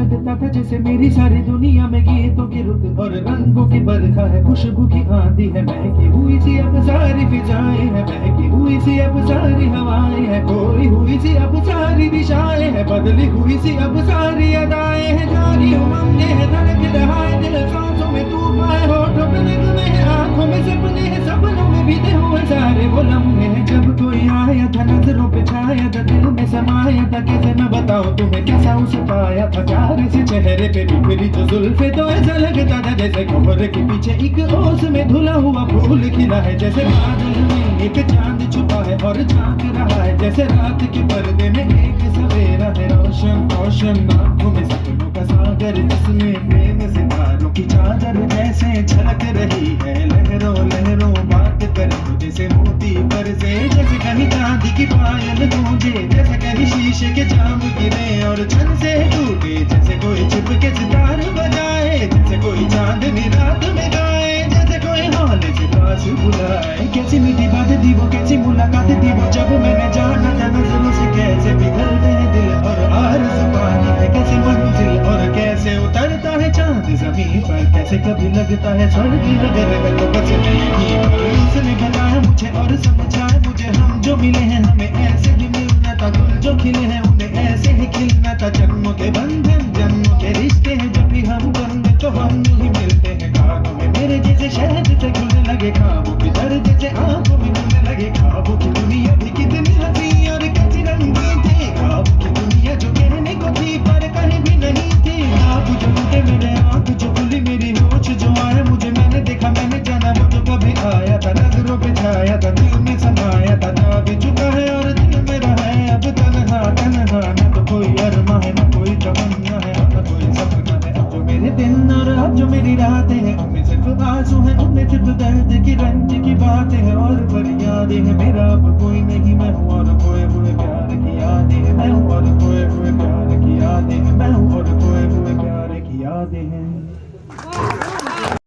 लगता था जैसे मेरी सारी दुनिया में गीतों की रुत और रंगों की बरखा है, खुशबू की आंधी है, महकी हुई सी अब सारी फिजाएं है, महकी हुई सी अब सारी हवाएं है, खोई हुई सी अब सारी दिशाएं है, बदली हुई सी अब सारी अदाएं है, जागी उमंगे है, धड़क रहा है दिल, सांसों में तूफान है, होठों पे नगमे है, आंखों में सपने हैं, सपनों में बीते हुए सारे वो लम्हे हैं, जब कोई आया था नजरों पे छाया था, दिल में समाया था, कैसे मैं बताऊं तुम्हें कैसा उसे पाया था, प्यार से चेहरे पे बिखरी जो जुल्फे, तो ऐसा लगता था जैसे कोहरे के पीछे एक ओस में धुला हुआ फूल खिला है, जैसे बादल में एक चांद छुपा है और झांक रहा है, जैसे रात के पर्दे में एक सवेरा है, रोशन रोशन आंखों में सपनों का सागर, जिसमें प्रेम सितारों की चादर जैसे छलक रही है, लहरों लहरों बात करे तो जैसे मोती बरसे, जैसे कहीं चांदी की पायल गूंजे, जैसे कहीं शीशे के जाम गिरे और छन से टूटे, जैसे कोई छुप के सितार बजाए, जैसे कोई चांदनी रात में गाए, जैसे कोई हौले से पास बुलाए, कैसी मीठी बात थी वो, कैसी मुलाकात थी वो, जब मैंने जाना था नजरों से कैसे पिघलते हैं दिल और आरज़ू पानी है, कैसे मंजिल और कैसे उतरता है चांद जमीन पर, कैसे कभी लगता है स्वर्ग अगर मैं तो बस नहीं पर, उसने बनाया मुझे और समझाया मुझे, हम जो मिले हैं हमें ऐसे ही मिलना था, गुल जो खिले हैं उन्हें ऐसे ही खिलना था, जन्मों के बंधन जन्मों के रिश्ते हैं, जब भी हम बंधे तो हम ही मिलते हैं, कानों में मेरे जैसे शहद से घुलने लगे, ख्वाबों की दर्द जैसे आंखों में घुलने लगे, ख्वाबों की दुनिया भी कितनी हंसी और कैसी रंगीन थी, ख्वाबों की दुनिया जो कहने को थी पर कहीं भी नहीं थी, ख्वाब जो टूटे मेरे आंख जो खुली मेरी होश जो आया मुझे, मैंने देखा मैंने जाना वो जो कभी आया था, नजरों पे छाया था, दिल में समाया था, जा भी चुका है और दिल में रहा है अब तन्हा तन्हा, न तो कोई अरमा है न कोई तमन्ना है न कोई सपना है, अब जो मेरे दिन और अब जो मेरी रातें हैं उनमें सिर्फ आंसू है, उनमें सिर्फ दर्द की रंज की बातें हैं और फरियादें हैं, मेरा अब कोई नहीं मैं हूँ और